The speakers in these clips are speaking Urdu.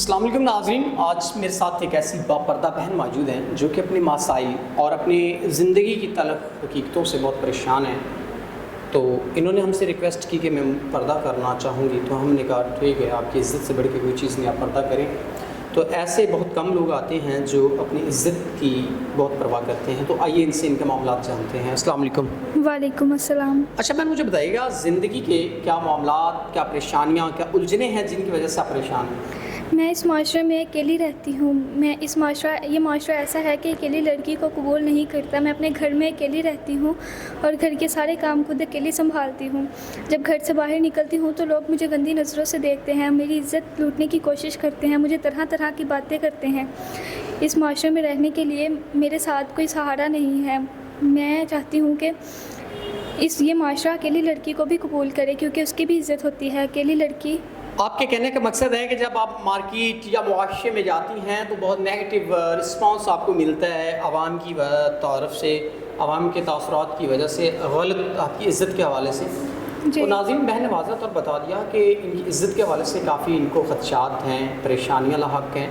السلام علیکم ناظرین، آج میرے ساتھ ایک ایسی باپردہ بہن موجود ہیں جو کہ اپنے مسائل اور اپنی زندگی کی تلخ حقیقتوں سے بہت پریشان ہیں۔ تو انہوں نے ہم سے ریکویسٹ کی کہ میں پردہ کرنا چاہوں گی، تو ہم نے کہا ٹھیک ہے، آپ کی عزت سے بڑھ کے کوئی چیز نہیں، آپ پردہ کریں۔ تو ایسے بہت کم لوگ آتے ہیں جو اپنی عزت کی بہت پرواہ کرتے ہیں، تو آئیے ان سے ان کے معاملات جانتے ہیں۔ السلام علیکم۔ وعلیکم السلام۔ اچھا بہن، مجھے بتائیے گا زندگی کے کیا معاملات، کیا پریشانیاں، کیا الجھنیں ہیں جن کی وجہ سے آپ پریشان ہیں؟ میں اس معاشرے میں اکیلی رہتی ہوں۔ یہ معاشرہ ایسا ہے کہ اکیلی لڑکی کو قبول نہیں کرتا۔ میں اپنے گھر میں اکیلی رہتی ہوں اور گھر کے سارے کام خود اکیلی سنبھالتی ہوں۔ جب گھر سے باہر نکلتی ہوں تو لوگ مجھے گندی نظروں سے دیکھتے ہیں، میری عزت لوٹنے کی کوشش کرتے ہیں، مجھے طرح طرح کی باتیں کرتے ہیں۔ اس معاشرے میں رہنے کے لیے میرے ساتھ کوئی سہارا نہیں ہے۔ میں چاہتی ہوں کہ یہ معاشرہ اکیلی لڑکی کو بھی قبول کرے، کیونکہ اس کی بھی عزت ہوتی ہے۔ اکیلی لڑکی، آپ کے کہنے کا مقصد ہے کہ جب آپ مارکیٹ یا معاشرے میں جاتی ہیں تو بہت نیگیٹو رسپانس آپ کو ملتا ہے عوام کی طرف سے، عوام کے تاثرات کی وجہ سے، غلط آپ کی عزت کے حوالے سے۔ تو ناظرین، بہن نے واضح طور بتا دیا کہ ان کی عزت کے حوالے سے کافی ان کو خدشات ہیں، پریشانیاں لاحق ہیں۔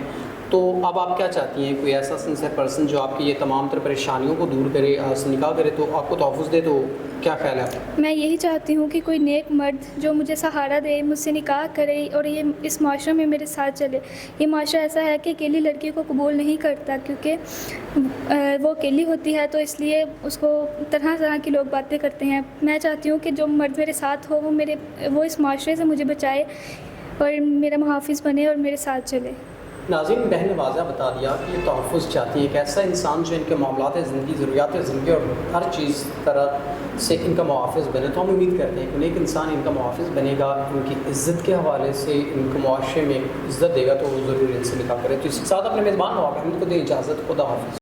تو اب آپ کیا چاہتی ہیں؟ کوئی ایسا سنسیئر پرسن جو آپ کی یہ تمام تر پریشانیوں کو دور کرے، نکاح کرے، تو آپ کو تحفظ دے، تو کیا خیال ہے؟ میں یہی چاہتی ہوں کہ کوئی نیک مرد جو مجھے سہارا دے، مجھ سے نکاح کرے اور اس معاشرے میں میرے ساتھ چلے۔ یہ معاشرہ ایسا ہے کہ اکیلی لڑکی کو قبول نہیں کرتا، کیونکہ وہ اکیلی ہوتی ہے، تو اس لیے اس کو طرح طرح کی لوگ باتیں کرتے ہیں۔ میں چاہتی ہوں کہ جو مرد میرے ساتھ ہو وہ اس معاشرے سے مجھے بچائے اور میرا محافظ بنے اور میرے ساتھ چلے۔ ناظرین، بہن نے واضح بتا دیا کہ یہ تحفظ چاہتی ہے، ایک ایسا انسان جو ان کے معاملات زندگی، ضروریات زندگی اور ہر چیز طرح سے ان کا محافظ بنے۔ تو ہم امید کرتے ہیں کہ ایک انسان ان کا محافظ بنے گا، ان کی عزت کے حوالے سے ان کو معاشرے میں عزت دے گا، تو وہ ضرور ان سے نکاح کرے۔ تو اس کے ساتھ اپنے میزبان نواب احمد کو دے اجازت۔ خدا حافظ۔